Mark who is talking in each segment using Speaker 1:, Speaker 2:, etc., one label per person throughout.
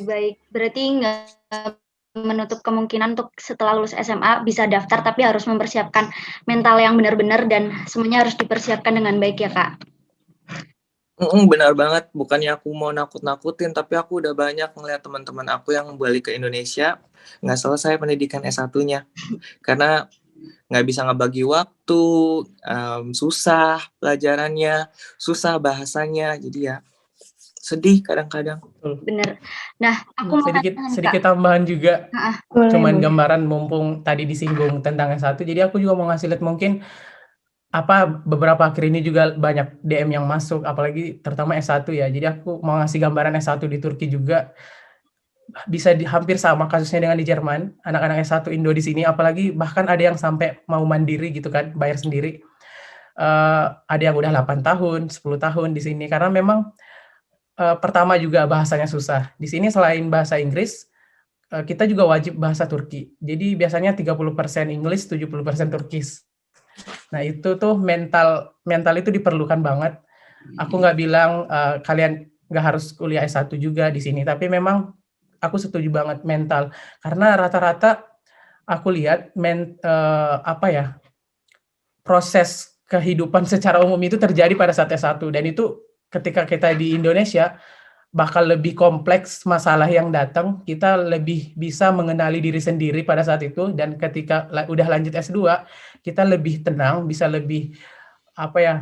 Speaker 1: Oke, baik. Berarti nggak menutup kemungkinan untuk setelah lulus SMA bisa daftar, tapi harus mempersiapkan mental yang benar-benar dan semuanya harus dipersiapkan dengan baik ya, Kak?
Speaker 2: Benar banget. Bukannya aku mau nakut-nakutin, tapi aku udah banyak ngeliat teman-teman aku yang balik ke Indonesia nggak selesai pendidikan S1-nya. Karena nggak bisa ngebagi waktu, susah pelajarannya, susah bahasanya. Jadi ya sedih kadang-kadang.
Speaker 1: Bener. Nah, aku mau
Speaker 3: Sedikit
Speaker 1: tanya nih, Kak.
Speaker 3: sedikit tambahan juga, cuman
Speaker 1: Boleh.
Speaker 3: gambaran mumpung tadi disinggung tentang S1, jadi aku juga mau ngasih lihat mungkin beberapa akhir ini juga banyak DM yang masuk, apalagi terutama S1 ya. Jadi aku mau ngasih gambaran S1 di Turki juga bisa hampir sama kasusnya dengan di Jerman, anak-anak S1 Indo di sini, apalagi bahkan ada yang sampai mau mandiri gitu kan, bayar sendiri. Ada yang udah 8 tahun, 10 tahun di sini karena memang pertama juga bahasanya susah. Di sini selain bahasa Inggris, kita juga wajib bahasa Turki. Jadi biasanya 30% English, 70% Turkish. Nah, itu tuh mental itu diperlukan banget. Aku nggak bilang kalian nggak harus kuliah S1 juga di sini, tapi memang aku setuju banget mental. Karena rata-rata aku lihat proses kehidupan secara umum itu terjadi pada saat S1 dan itu ketika kita di Indonesia bakal lebih kompleks masalah yang datang, kita lebih bisa mengenali diri sendiri pada saat itu dan ketika udah lanjut S2, kita lebih tenang, bisa lebih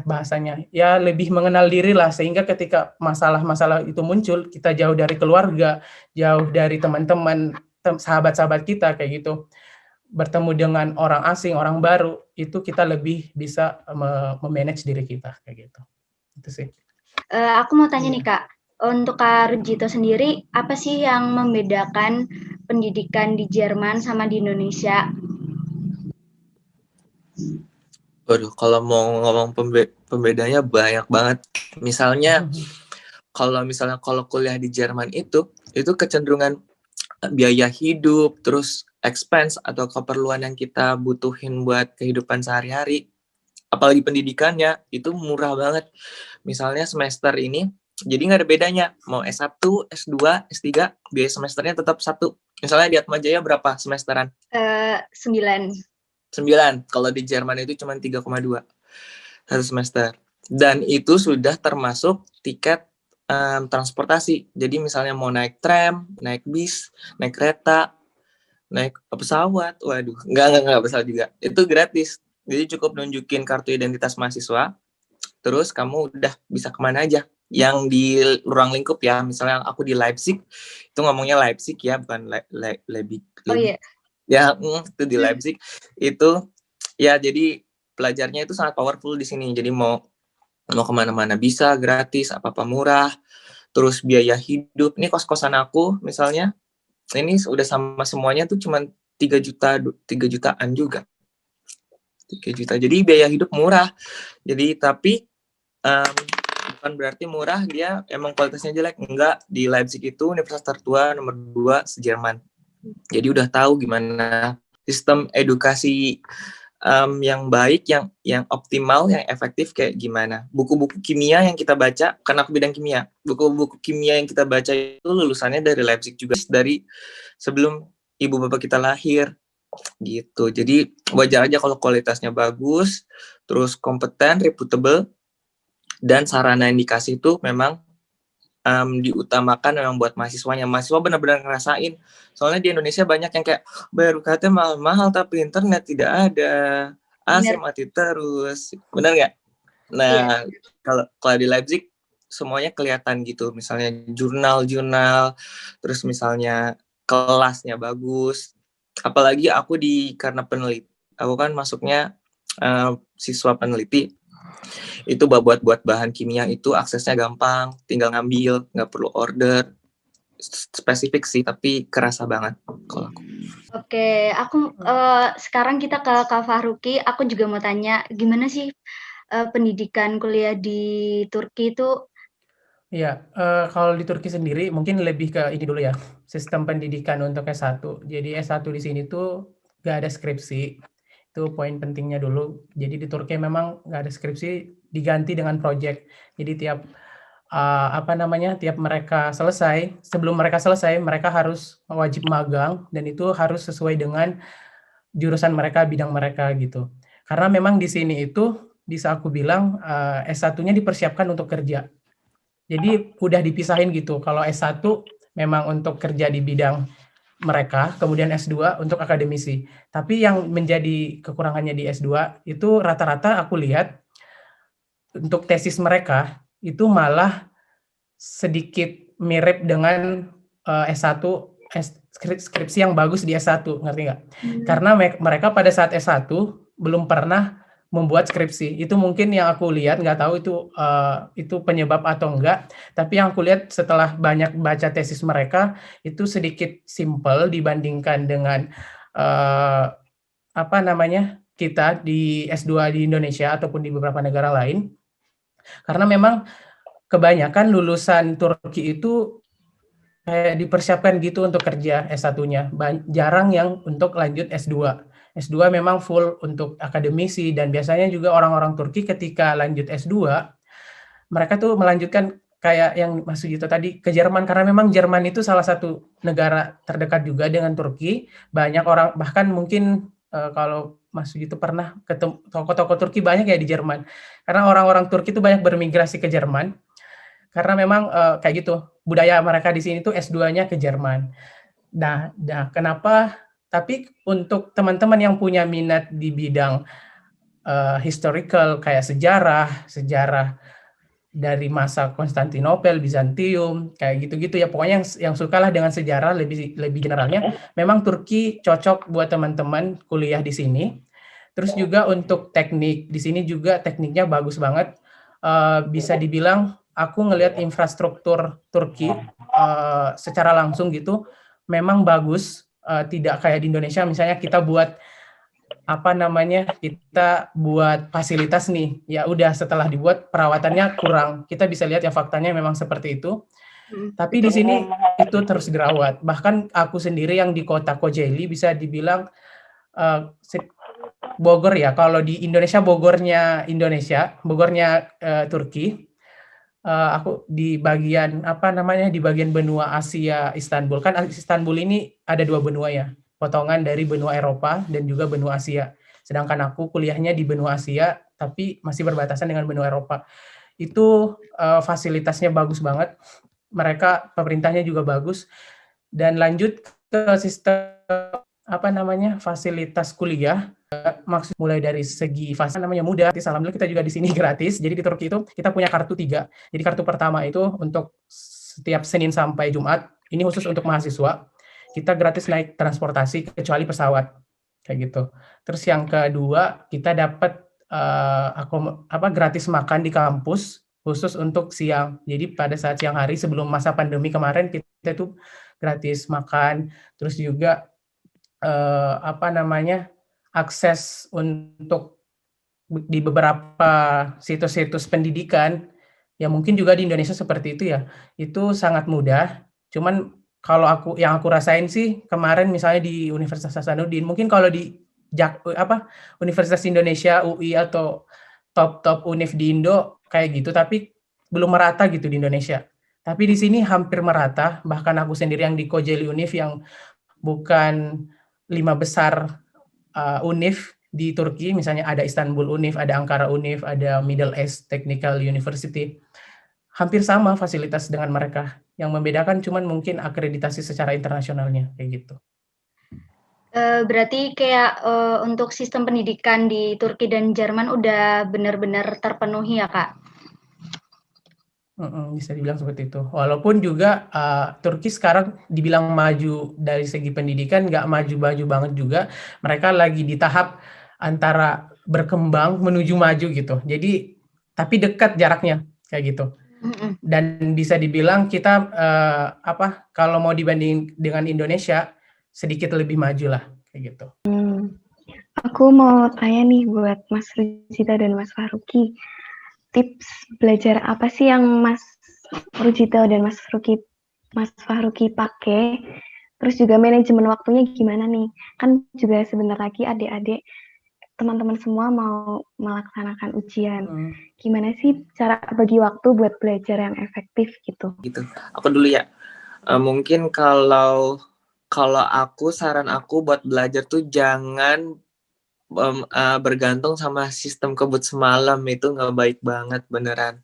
Speaker 3: bahasanya, ya lebih mengenal diri lah sehingga ketika masalah-masalah itu muncul, kita jauh dari keluarga, jauh dari teman-teman, sahabat-sahabat kita kayak gitu. Bertemu dengan orang asing, orang baru, itu kita lebih bisa memanage diri kita kayak gitu. Itu sih.
Speaker 1: Aku mau tanya nih, Kak. Untuk Kak Rujito sendiri, apa sih yang membedakan pendidikan di Jerman sama di Indonesia?
Speaker 2: Waduh, kalau mau ngomong pembedanya banyak banget. Misalnya, kalau kuliah di Jerman itu kecenderungan biaya hidup, terus expense atau keperluan yang kita butuhin buat kehidupan sehari-hari, apalagi pendidikannya, itu murah banget. Misalnya semester ini, jadi nggak ada bedanya. Mau S1, S2, S3, biaya semesternya tetap satu. Misalnya di Atmajaya berapa semesteran?
Speaker 1: 9.
Speaker 2: 9. Kalau di Jerman itu cuma 3,2 satu semester. Dan itu sudah termasuk tiket transportasi. Jadi misalnya mau naik tram, naik bis, naik kereta, naik pesawat, waduh, enggak pesawat juga. Itu gratis. Jadi cukup nunjukin kartu identitas mahasiswa, terus kamu udah bisa kemana aja. Yang di ruang lingkup ya, misalnya aku di Leipzig, itu ngomongnya Leipzig ya, bukan Leipzig.
Speaker 1: Oh iya.
Speaker 2: Ya, itu di Leipzig. Itu ya jadi pelajarnya itu sangat powerful di sini. Jadi mau kemana-mana bisa, gratis, apa-apa murah. Terus biaya hidup, ini kos-kosan aku misalnya, ini udah sama semuanya tuh cuma 3 jutaan juga. 3 juta. Jadi biaya hidup murah. Jadi tapi bukan berarti murah dia emang kualitasnya jelek. Enggak, di Leipzig itu universitas tertua nomor 2 se-Jerman. Jadi udah tahu gimana sistem edukasi yang baik, yang optimal, yang efektif kayak gimana. Buku-buku kimia yang kita baca, karena aku bidang kimia, buku-buku kimia yang kita baca itu lulusannya dari Leipzig juga, dari sebelum ibu bapak kita lahir gitu. Jadi wajar aja kalau kualitasnya bagus, terus kompeten, reputable, dan sarana yang dikasih itu memang diutamakan memang buat mahasiswanya. Mahasiswa benar-benar ngerasain. Soalnya di Indonesia banyak yang kayak bayar UKT mahal-mahal tapi internet tidak ada, AC mati terus. Benar nggak? Nah, kalau di Leipzig semuanya kelihatan gitu. Misalnya jurnal-jurnal, terus misalnya kelasnya bagus. Apalagi aku karena peneliti, aku kan masuknya siswa peneliti. Itu buat bahan kimia itu aksesnya gampang, tinggal ngambil, nggak perlu order. Spesifik sih, tapi kerasa banget kalau aku.
Speaker 1: Oke, aku sekarang kita ke Kak Fahruki. Aku juga mau tanya, gimana sih pendidikan kuliah di Turki itu?
Speaker 3: Iya, kalau di Turki sendiri mungkin lebih ke ini dulu ya, sistem pendidikan untuk S1. Jadi S1 di sini tuh nggak ada skripsi, itu poin pentingnya dulu. Jadi di Turki memang nggak ada skripsi, diganti dengan project. Jadi tiap tiap mereka selesai, sebelum mereka selesai, mereka harus wajib magang dan itu harus sesuai dengan jurusan mereka, bidang mereka gitu. Karena memang di sini itu bisa aku bilang S1-nya dipersiapkan untuk kerja. Jadi udah dipisahin gitu. Kalau S1 memang untuk kerja di bidang mereka, kemudian S2 untuk akademisi. Tapi yang menjadi kekurangannya di S2 itu rata-rata aku lihat untuk tesis mereka itu malah sedikit mirip dengan S1 skripsi yang bagus di S1, ngerti nggak? Karena mereka pada saat S1 belum pernah membuat skripsi. Itu mungkin yang aku lihat, nggak tahu itu penyebab atau enggak, tapi yang aku lihat setelah banyak baca tesis mereka itu sedikit simple dibandingkan dengan kita di S2 di Indonesia ataupun di beberapa negara lain. Karena memang kebanyakan lulusan Turki itu kayak dipersiapkan gitu untuk kerja S1-nya. Jarang yang untuk lanjut S2. S2 memang full untuk akademisi dan biasanya juga orang-orang Turki ketika lanjut S2, mereka tuh melanjutkan kayak yang Mas Sugito tadi ke Jerman karena memang Jerman itu salah satu negara terdekat juga dengan Turki. Banyak orang bahkan mungkin kalau Mas Sugito pernah ketemu toko-toko Turki banyak ya di Jerman. Karena orang-orang Turki itu banyak bermigrasi ke Jerman. Karena memang kayak gitu, budaya mereka di sini tuh S2-nya ke Jerman. Nah, kenapa? Tapi untuk teman-teman yang punya minat di bidang historical kayak sejarah dari masa Konstantinopel, Bizantium, kayak gitu-gitu ya. Pokoknya yang sukalah dengan sejarah lebih generalnya, memang Turki cocok buat teman-teman kuliah di sini. Terus juga untuk teknik, di sini juga tekniknya bagus banget. Bisa dibilang aku ngelihat infrastruktur Turki secara langsung gitu memang bagus, tidak kayak di Indonesia misalnya kita buat kita buat fasilitas nih, ya udah setelah dibuat perawatannya kurang. Kita bisa lihat ya faktanya memang seperti itu. Tapi di sini itu terus dirawat. Bahkan aku sendiri yang di kota Kocaeli bisa dibilang Bogor ya. Kalau di Indonesia Bogornya Turki. Aku di bagian di bagian benua Asia Istanbul. Kan Istanbul ini ada 2 benua ya. Potongan dari benua Eropa dan juga benua Asia. Sedangkan aku kuliahnya di benua Asia tapi masih berbatasan dengan benua Eropa. Itu fasilitasnya bagus banget. Pemerintahnya juga bagus dan lanjut ke sistem fasilitas kuliah. Maksud mulai dari segi fasilitas mudah. Alhamdulillah kita juga di sini gratis. Jadi di Turki itu kita punya kartu 3. Jadi kartu pertama itu untuk setiap Senin sampai Jumat. Ini khusus untuk mahasiswa. Kita gratis naik transportasi kecuali pesawat. Kayak gitu. Terus yang kedua, kita dapat gratis makan di kampus khusus untuk siang. Jadi pada saat siang hari sebelum masa pandemi kemarin kita tuh gratis makan. Terus juga akses untuk di beberapa situs-situs pendidikan, ya mungkin juga di Indonesia seperti itu ya, itu sangat mudah. Cuman kalau yang aku rasain sih kemarin misalnya di Universitas Hasanuddin, mungkin kalau di Universitas Indonesia, UI atau top univ di Indo kayak gitu, tapi belum merata gitu di Indonesia. Tapi di sini hampir merata, bahkan aku sendiri yang di Kocaeli Univ yang bukan 5 besar univ di Turki, misalnya ada Istanbul Univ, ada Ankara Univ, ada Middle East Technical University. Hampir sama fasilitas dengan mereka. Yang membedakan cuman mungkin akreditasi secara internasionalnya, kayak gitu.
Speaker 1: Berarti kayak untuk sistem pendidikan di Turki dan Jerman udah benar-benar terpenuhi ya, Kak?
Speaker 3: Bisa dibilang seperti itu. Walaupun juga Turki sekarang dibilang maju dari segi pendidikan, nggak maju-maju banget juga. Mereka lagi di tahap antara berkembang menuju maju gitu. Jadi tapi dekat jaraknya kayak gitu. Dan bisa dibilang kita kalau mau dibanding dengan Indonesia sedikit lebih maju lah kayak gitu.
Speaker 4: Aku mau tanya nih buat Mas Rujita dan Mas Faruqi. Tips belajar apa sih yang Mas Rujito dan Mas Faruqi pakai? Terus juga manajemen waktunya gimana nih? Kan juga sebentar lagi adik-adik teman-teman semua mau melaksanakan ujian.
Speaker 3: Hmm.
Speaker 4: Gimana sih cara bagi waktu buat belajar yang efektif gitu?
Speaker 2: Gitu. Aku dulu ya. Mungkin kalau aku, saran aku buat belajar tuh jangan bergantung sama sistem kebut semalam, itu nggak baik banget beneran.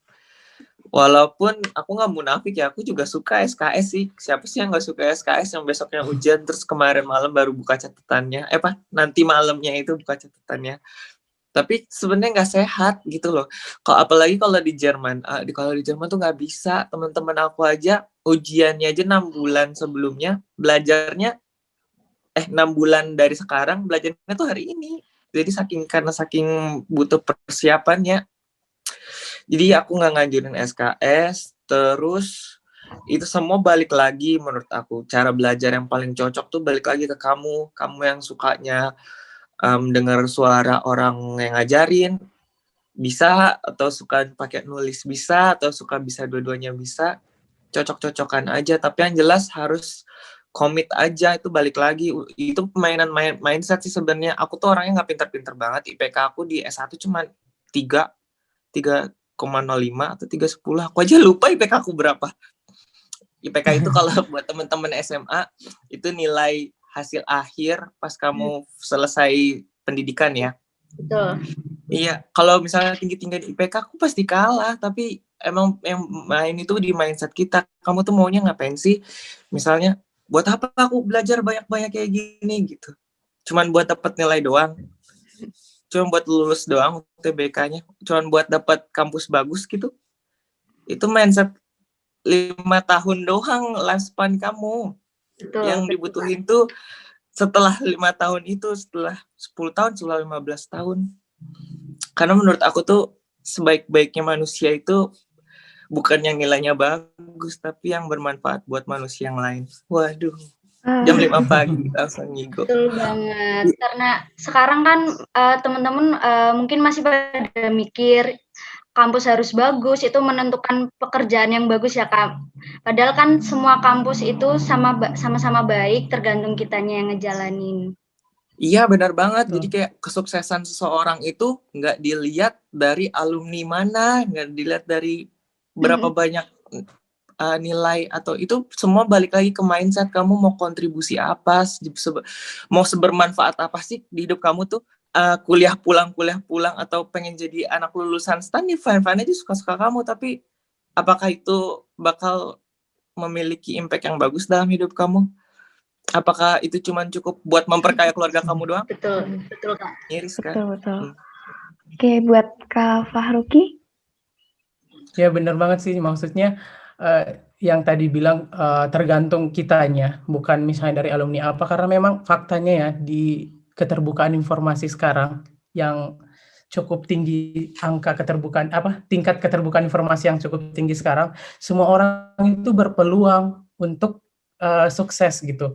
Speaker 2: Walaupun aku nggak munafik ya, aku juga suka SKS sih. Siapa sih yang nggak suka SKS yang besoknya ujian terus kemarin malam baru buka catatannya? Nanti malamnya itu buka catatannya. Tapi sebenarnya nggak sehat gitu loh. Apalagi kalau di Jerman, kalau di Jerman tuh nggak bisa. Teman-teman aku aja ujiannya aja 6 bulan sebelumnya, belajarnya 6 bulan dari sekarang, belajarnya tuh hari ini. Jadi karena saking butuh persiapannya. Jadi aku nggak ngajurin SKS, terus itu semua balik lagi menurut aku. Cara belajar yang paling cocok tuh balik lagi ke kamu yang sukanya dengar suara orang yang ngajarin, bisa, atau suka pakai nulis bisa, atau suka bisa dua-duanya bisa, cocok-cocokan aja. Tapi yang jelas harus komit aja, itu balik lagi. Itu mindset sih sebenarnya. Aku tuh orangnya nggak pintar-pintar banget. IPK aku di S1 cuma 3,05 atau 3,10. Aku aja lupa IPK aku berapa. IPK itu kalau buat teman-teman SMA, itu nilai hasil akhir pas kamu selesai pendidikan ya.
Speaker 1: Betul.
Speaker 2: Iya, kalau misalnya tinggi-tinggi di IPK aku pasti kalah, tapi emang yang main itu di mindset kita. Kamu tuh maunya ngapain sih? Misalnya, buat apa aku belajar banyak-banyak kayak gini gitu. Cuman buat dapat nilai doang. Cuman buat lulus doang UTBK-nya. Cuman buat dapat kampus bagus gitu. Itu mindset 5 tahun doang lifespan kamu.
Speaker 1: Betul.
Speaker 2: Yang dibutuhin tuh setelah 5 tahun itu, setelah 10 tahun, setelah 15 tahun. Karena menurut aku tuh sebaik-baiknya manusia itu bukan yang nilainya bagus, tapi yang bermanfaat buat manusia yang lain. Waduh, jam 5 pagi langsung ngigo.
Speaker 1: Betul banget. Karena sekarang kan teman-teman mungkin masih pada mikir kampus harus bagus, itu menentukan pekerjaan yang bagus ya Kak. Padahal kan semua kampus itu sama-sama baik, tergantung kitanya yang ngejalanin.
Speaker 2: Iya benar banget. Jadi kayak kesuksesan seseorang itu nggak dilihat dari alumni mana, nggak dilihat dari berapa banyak nilai, atau itu semua balik lagi ke mindset kamu mau kontribusi apa, mau sebermanfaat apa sih di hidup kamu tuh. Kuliah pulang atau pengen jadi anak lulusan STAN ya fine aja, suka-suka kamu, tapi apakah itu bakal memiliki impact yang bagus dalam hidup kamu? Apakah itu cuma cukup buat memperkaya keluarga kamu doang?
Speaker 1: Betul Kak.
Speaker 2: Miris kan?
Speaker 4: Betul. Oke, buat Kak Fahruki?
Speaker 3: Ya benar banget sih, maksudnya yang tadi bilang tergantung kitanya, bukan misalnya dari alumni apa, karena memang faktanya ya di keterbukaan informasi sekarang yang cukup tinggi, tingkat keterbukaan informasi yang cukup tinggi sekarang, semua orang itu berpeluang untuk sukses gitu.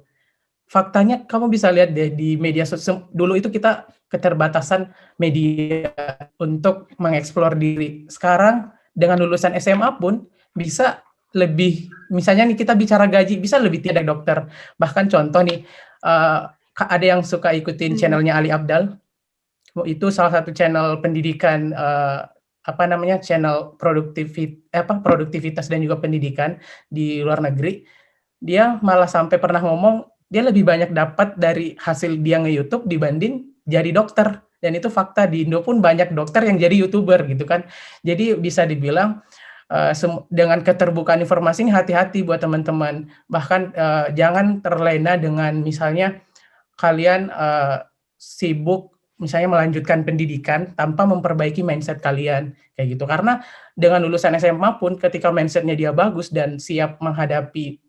Speaker 3: Faktanya kamu bisa lihat deh di media sosial, dulu itu kita keterbatasan media untuk mengeksplor diri. Sekarang dengan lulusan SMA pun bisa lebih, misalnya nih kita bicara gaji, bisa lebih tinggi dari dokter. Bahkan contoh nih, ada yang suka ikutin channelnya Ali Abdal, itu salah satu channel pendidikan, channel produktivitas dan juga pendidikan di luar negeri. Dia malah sampai pernah ngomong, dia lebih banyak dapat dari hasil dia nge-YouTube dibanding jadi dokter. Dan itu fakta, di Indo pun banyak dokter yang jadi YouTuber gitu kan. Jadi bisa dibilang dengan keterbukaan informasi ini hati-hati buat teman-teman. Bahkan jangan terlena dengan misalnya kalian sibuk misalnya melanjutkan pendidikan tanpa memperbaiki mindset kalian kayak gitu. Karena dengan lulusan SMA pun ketika mindsetnya dia bagus dan siap menghadapi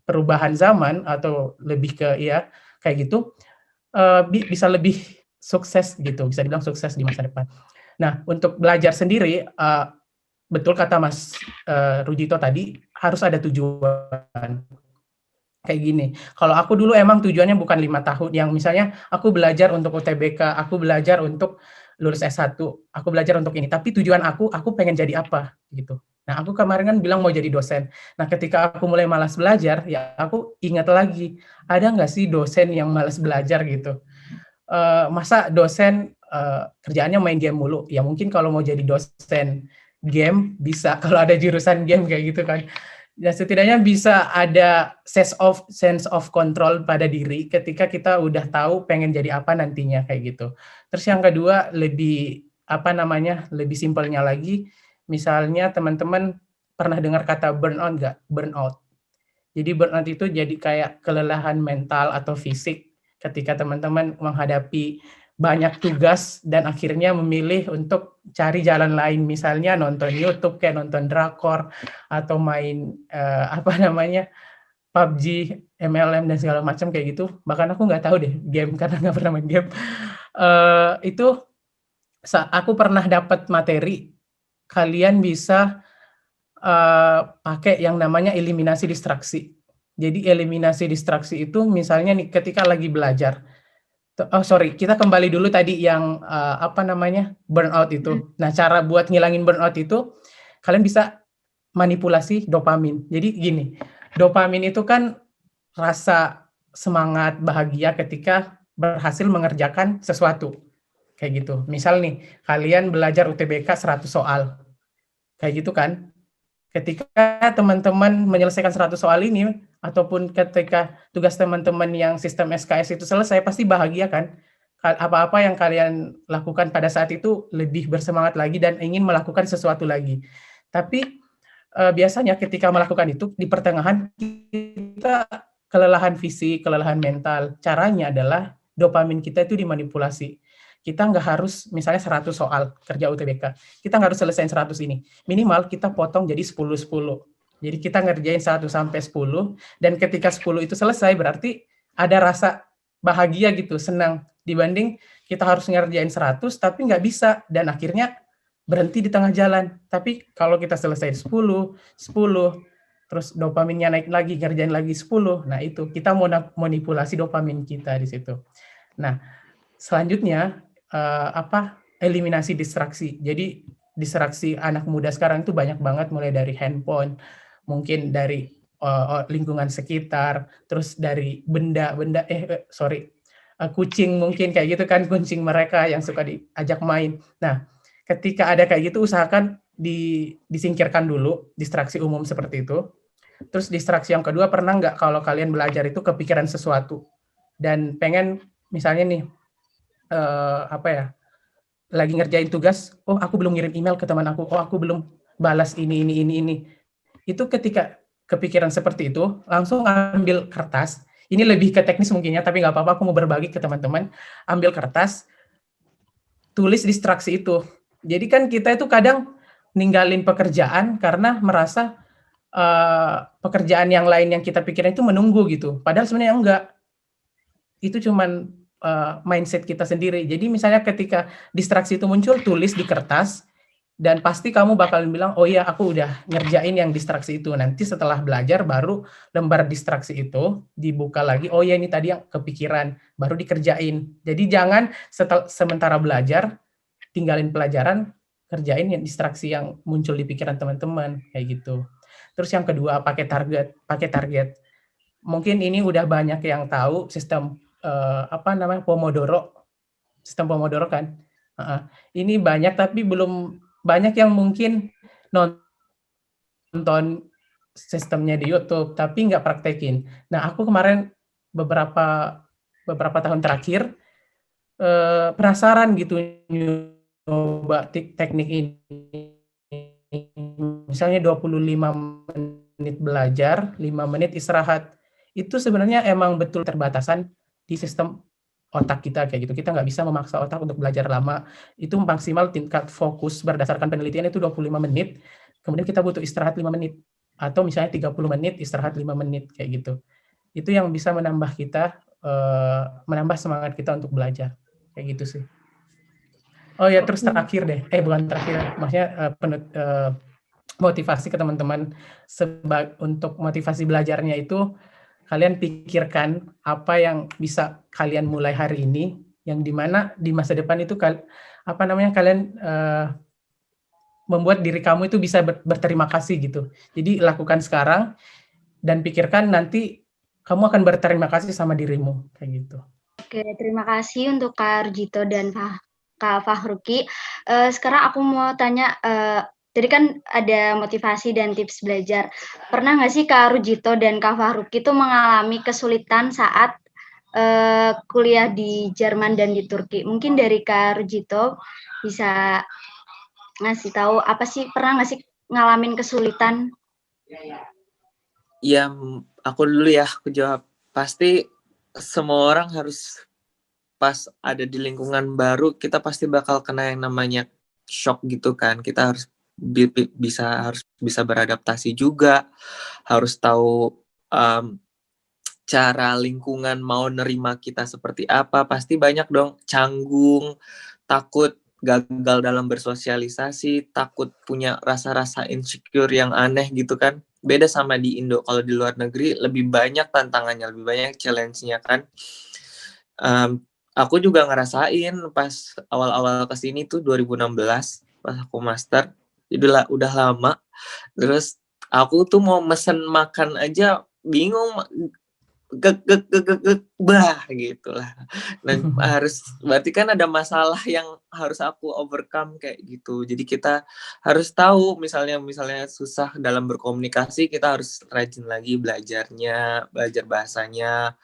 Speaker 3: perubahan zaman atau lebih ke kayak gitu, bisa lebih sukses gitu, bisa dibilang sukses di masa depan. Nah, untuk belajar sendiri, betul kata Mas Rujito tadi, harus ada tujuan. Kayak gini, kalau aku dulu emang tujuannya bukan 5 tahun, yang misalnya aku belajar untuk UTBK, aku belajar untuk lulus S1, aku belajar untuk ini, tapi tujuan aku pengen jadi apa gitu. Nah, aku kemarin kan bilang mau jadi dosen. Nah, ketika aku mulai malas belajar, ya aku ingat lagi, ada nggak sih dosen yang malas belajar gitu. masa dosen kerjaannya main game mulu? Ya mungkin kalau mau jadi dosen game bisa, kalau ada jurusan game kayak gitu kan. Ya setidaknya bisa ada sense of control pada diri ketika kita udah tahu pengen jadi apa nantinya kayak gitu. Terus yang kedua lebih lebih simpelnya lagi, misalnya teman-teman pernah dengar kata burnout nggak? Burnout. Jadi burnout itu jadi kayak kelelahan mental atau fisik ketika teman-teman menghadapi banyak tugas dan akhirnya memilih untuk cari jalan lain, misalnya nonton YouTube, kayak nonton drakor, atau main PUBG, MLM, dan segala macam kayak gitu. Bahkan aku nggak tahu deh game, karena nggak pernah main game. Itu aku pernah dapat materi, kalian bisa pakai yang namanya eliminasi distraksi. Jadi eliminasi distraksi itu misalnya nih ketika lagi belajar. Kita kembali dulu tadi yang burnout itu. Nah, cara buat ngilangin burnout itu kalian bisa manipulasi dopamin. Jadi gini, dopamin itu kan rasa semangat, bahagia ketika berhasil mengerjakan sesuatu. Kayak gitu. Misal nih, kalian belajar UTBK 100 soal. Kayak gitu kan. Ketika teman-teman menyelesaikan 100 soal ini, ataupun ketika tugas teman-teman yang sistem SKS itu selesai, pasti bahagia kan? Apa-apa yang kalian lakukan pada saat itu lebih bersemangat lagi dan ingin melakukan sesuatu lagi. Tapi biasanya ketika melakukan itu, di pertengahan kita kelelahan fisik, kelelahan mental. Caranya adalah dopamin kita itu dimanipulasi. Kita nggak harus misalnya 100 soal kerja UTBK. Kita nggak harus selesaiin 100 ini. Minimal kita potong jadi 10-10. Jadi kita ngerjain 1 sampai 10, dan ketika 10 itu selesai berarti ada rasa bahagia gitu, senang. Dibanding kita harus ngerjain 100 tapi nggak bisa, dan akhirnya berhenti di tengah jalan. Tapi kalau kita selesai 10, terus dopaminnya naik lagi, ngerjain lagi 10, nah itu kita mau manipulasi dopamin kita di situ. Nah, selanjutnya eliminasi distraksi. Jadi distraksi anak muda sekarang itu banyak banget, mulai dari handphone, mungkin dari lingkungan sekitar, terus dari kucing mungkin kayak gitu kan, kucing mereka yang suka diajak main. Nah, ketika ada kayak gitu usahakan disingkirkan dulu distraksi umum seperti itu. Terus distraksi yang kedua, pernah nggak kalau kalian belajar itu kepikiran sesuatu dan pengen misalnya nih lagi ngerjain tugas, aku belum ngirim email ke teman aku, aku belum balas ini. Itu ketika kepikiran seperti itu, langsung ambil kertas. Ini lebih ke teknis mungkinnya, tapi nggak apa-apa, aku mau berbagi ke teman-teman. Ambil kertas, tulis distraksi itu. Jadi kan kita itu kadang ninggalin pekerjaan karena merasa pekerjaan yang lain yang kita pikirin itu menunggu gitu. Padahal sebenarnya enggak. Itu cuman mindset kita sendiri. Jadi misalnya ketika distraksi itu muncul, tulis di kertas, dan pasti kamu bakalan bilang, oh iya aku udah ngerjain yang distraksi itu. Nanti setelah belajar baru lembar distraksi itu dibuka lagi, oh iya ini tadi yang kepikiran, baru dikerjain. Jadi jangan sementara belajar, tinggalin pelajaran, kerjain yang distraksi yang muncul di pikiran teman-teman, kayak gitu. Terus yang kedua, pakai target. Mungkin ini udah banyak yang tahu sistem Pomodoro, sistem Pomodoro kan. Ini banyak, tapi belum banyak yang mungkin nonton sistemnya di YouTube, tapi nggak praktekin. Nah, aku kemarin beberapa tahun terakhir penasaran gitu nyoba teknik ini. Misalnya 25 menit belajar, 5 menit istirahat. Itu sebenarnya emang betul terbatasan di sistem otak kita kayak gitu. Kita nggak bisa memaksa otak untuk belajar lama. Itu maksimal tingkat fokus berdasarkan penelitian itu 25 menit. Kemudian kita butuh istirahat 5 menit. Atau misalnya 30 menit, istirahat 5 menit kayak gitu. Itu yang bisa menambah menambah semangat kita untuk belajar. Kayak gitu sih. Oh ya, terus terakhir deh. Bukan terakhir. Maksudnya motivasi ke teman-teman untuk motivasi belajarnya itu, kalian pikirkan apa yang bisa kalian mulai hari ini, yang dimana di masa depan itu kalian membuat diri kamu itu bisa berterima kasih gitu. Jadi lakukan sekarang dan pikirkan nanti kamu akan berterima kasih sama dirimu kayak gitu.
Speaker 1: Oke, terima kasih untuk Kak Rujito dan Kak Fahruki. Sekarang aku mau tanya, tadi kan ada motivasi dan tips belajar. Pernah nggak sih Kak Rujito dan Kak Fahruki itu mengalami kesulitan saat kuliah di Jerman dan di Turki? Mungkin dari Kak Rujito bisa ngasih tahu apa sih, pernah nggak sih ngalamin kesulitan?
Speaker 2: Ya, aku dulu ya, aku jawab. Pasti semua orang harus pas ada di lingkungan baru, kita pasti bakal kena yang namanya shock gitu kan. Kita harus bisa beradaptasi juga, harus tahu cara lingkungan mau nerima kita seperti apa. Pasti banyak dong canggung, takut gagal dalam bersosialisasi, takut punya rasa-rasa insecure yang aneh gitu kan. Beda sama di Indo, kalau di luar negeri lebih banyak tantangannya, lebih banyak challenge-nya kan. Aku juga ngerasain pas awal-awal kesini tuh 2016 pas aku master, jadi udah lama. Terus aku tuh mau mesen makan aja bingung, bah gitulah. Nah, berarti kan ada masalah yang harus aku overcome kayak gitu. Jadi kita harus tahu misalnya susah dalam berkomunikasi, kita harus rajin lagi belajar bahasanya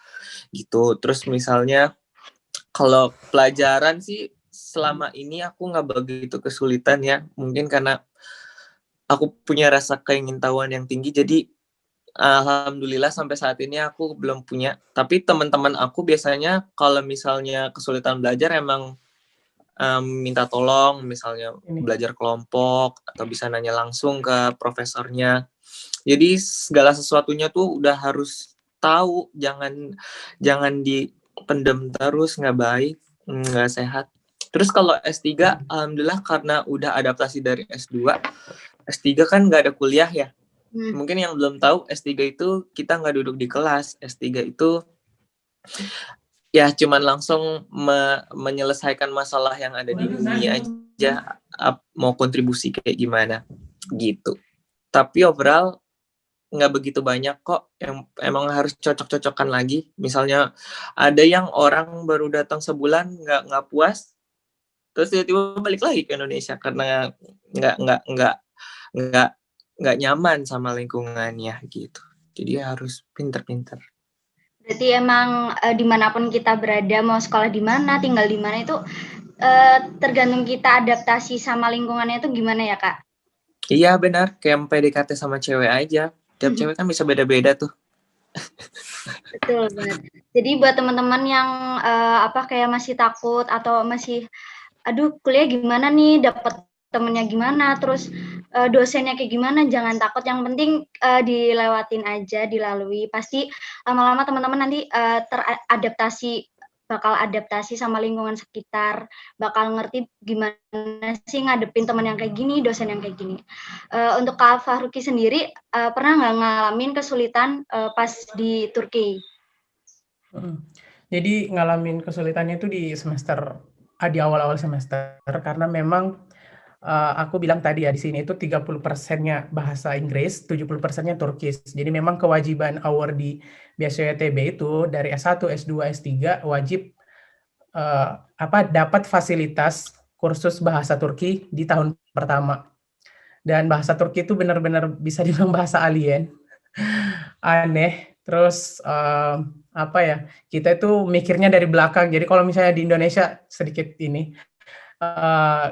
Speaker 2: gitu. Terus misalnya kalau pelajaran sih selama ini aku nggak begitu kesulitan ya. Mungkin karena aku punya rasa keingintahuan yang tinggi, jadi alhamdulillah sampai saat ini aku belum punya. Tapi teman-teman aku biasanya kalau misalnya kesulitan belajar emang minta tolong, misalnya belajar kelompok atau bisa nanya langsung ke profesornya. Jadi segala sesuatunya tuh udah harus tahu, jangan dipendem terus, nggak baik, nggak sehat. Terus kalau S3, alhamdulillah karena udah adaptasi dari S2 kan nggak ada kuliah ya. Mungkin yang belum tahu, S3 itu kita nggak duduk di kelas. S3 itu ya cuman langsung menyelesaikan masalah yang ada di dunia aja, mau kontribusi kayak gimana gitu. Tapi overall nggak begitu banyak kok yang emang harus cocok-cocokan lagi. Misalnya ada yang orang baru datang sebulan nggak puas, terus tiba-tiba balik lagi ke Indonesia karena nggak nyaman sama lingkungannya gitu. Jadi harus pinter-pinter.
Speaker 1: Berarti emang dimanapun kita berada, mau sekolah di mana, tinggal di mana itu tergantung kita adaptasi sama lingkungannya itu gimana ya Kak?
Speaker 2: Iya benar, kayak PDKT sama cewek aja. Tiap cewek kan bisa beda-beda tuh.
Speaker 1: Betul banget. Jadi buat teman-teman yang kayak masih takut atau masih aduh kuliah gimana nih, dapat temennya gimana, terus dosennya kayak gimana, jangan takut, yang penting dilewatin aja, dilalui. Pasti lama-lama teman-teman nanti bakal adaptasi sama lingkungan sekitar, bakal ngerti gimana sih ngadepin teman yang kayak gini, dosen yang kayak gini. Untuk Kak Fahruki sendiri, pernah nggak ngalamin kesulitan pas di Turki?
Speaker 3: Jadi ngalamin kesulitannya itu di awal-awal semester, karena memang aku bilang tadi ya, di sini itu 30%-nya bahasa Inggris, 70%-nya Turkis. Jadi memang kewajiban award di beasiswa YTB itu dari S1, S2, S3 wajib dapat fasilitas kursus bahasa Turki di tahun pertama. Dan bahasa Turki itu benar-benar bisa dibilang bahasa alien. Aneh. Terus kita itu mikirnya dari belakang. Jadi kalau misalnya di Indonesia sedikit ini,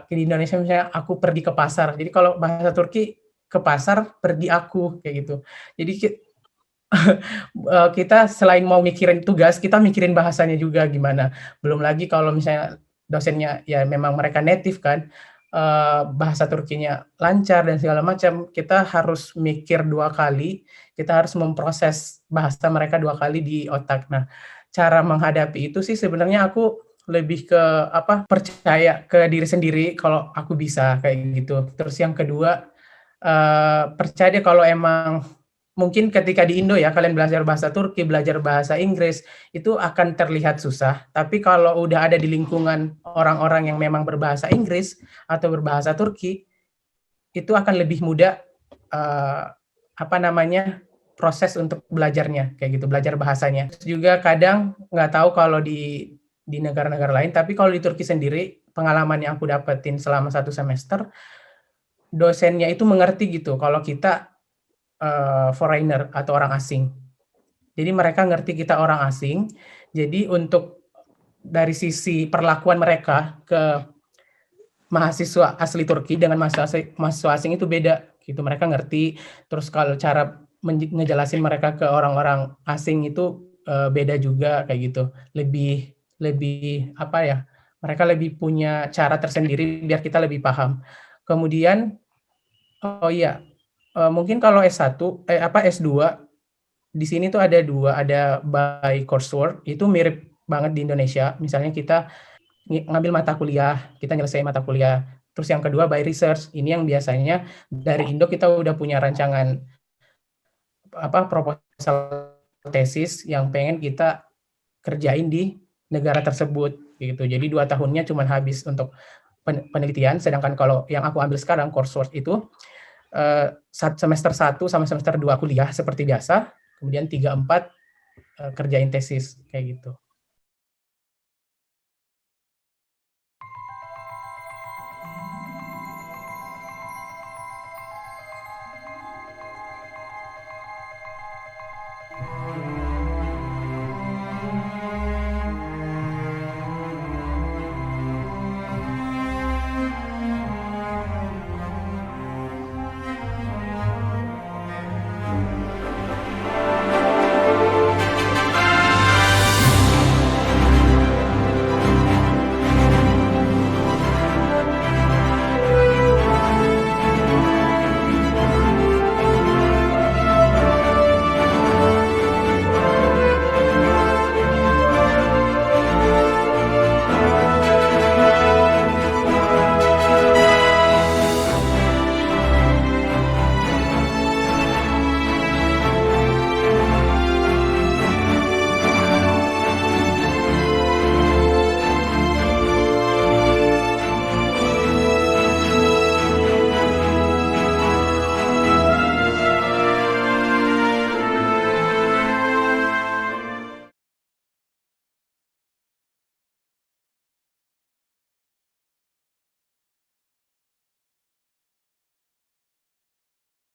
Speaker 3: di Indonesia misalnya aku pergi ke pasar. Jadi kalau bahasa Turki ke pasar, pergi aku kayak gitu. Jadi kita selain mau mikirin tugas, kita mikirin bahasanya juga gimana. Belum lagi kalau misalnya dosennya ya memang mereka native kan, bahasa Turkinya lancar dan segala macam, kita harus mikir 2 kali, kita harus memproses bahasa mereka 2 kali di otak. Nah, cara menghadapi itu sih sebenarnya aku lebih ke percaya ke diri sendiri kalau aku bisa kayak gitu. Terus yang kedua, percaya deh kalau emang mungkin ketika di Indo ya kalian belajar bahasa Turki, belajar bahasa Inggris itu akan terlihat susah. Tapi kalau udah ada di lingkungan orang-orang yang memang berbahasa Inggris atau berbahasa Turki, itu akan lebih mudah proses untuk belajarnya kayak gitu, belajar bahasanya. Terus juga kadang nggak tahu kalau di negara-negara lain, tapi kalau di Turki sendiri pengalaman yang aku dapetin selama 1 semester, dosennya itu mengerti gitu kalau kita foreigner atau orang asing. Jadi mereka ngerti kita orang asing. Jadi untuk dari sisi perlakuan mereka ke mahasiswa asli Turki dengan mahasiswa asing itu beda gitu. Mereka ngerti. Terus kalau cara ngejelasin mereka ke orang-orang asing itu beda juga kayak gitu. Lebih apa ya? Mereka lebih punya cara tersendiri biar kita lebih paham. Kemudian oh iya, mungkin kalau S1 S2 di sini tuh ada 2, ada by coursework, itu mirip banget di Indonesia. Misalnya kita ngambil mata kuliah, kita nyelesain mata kuliah. Terus yang kedua by research, ini yang biasanya dari Indo kita udah punya rancangan proposal tesis yang pengen kita kerjain di negara tersebut gitu. Jadi 2 tahunnya cuma habis untuk penelitian, sedangkan kalau yang aku ambil sekarang coursework itu semester 1 sampai semester 2 kuliah seperti biasa, kemudian 3-4 kerjain tesis kayak gitu.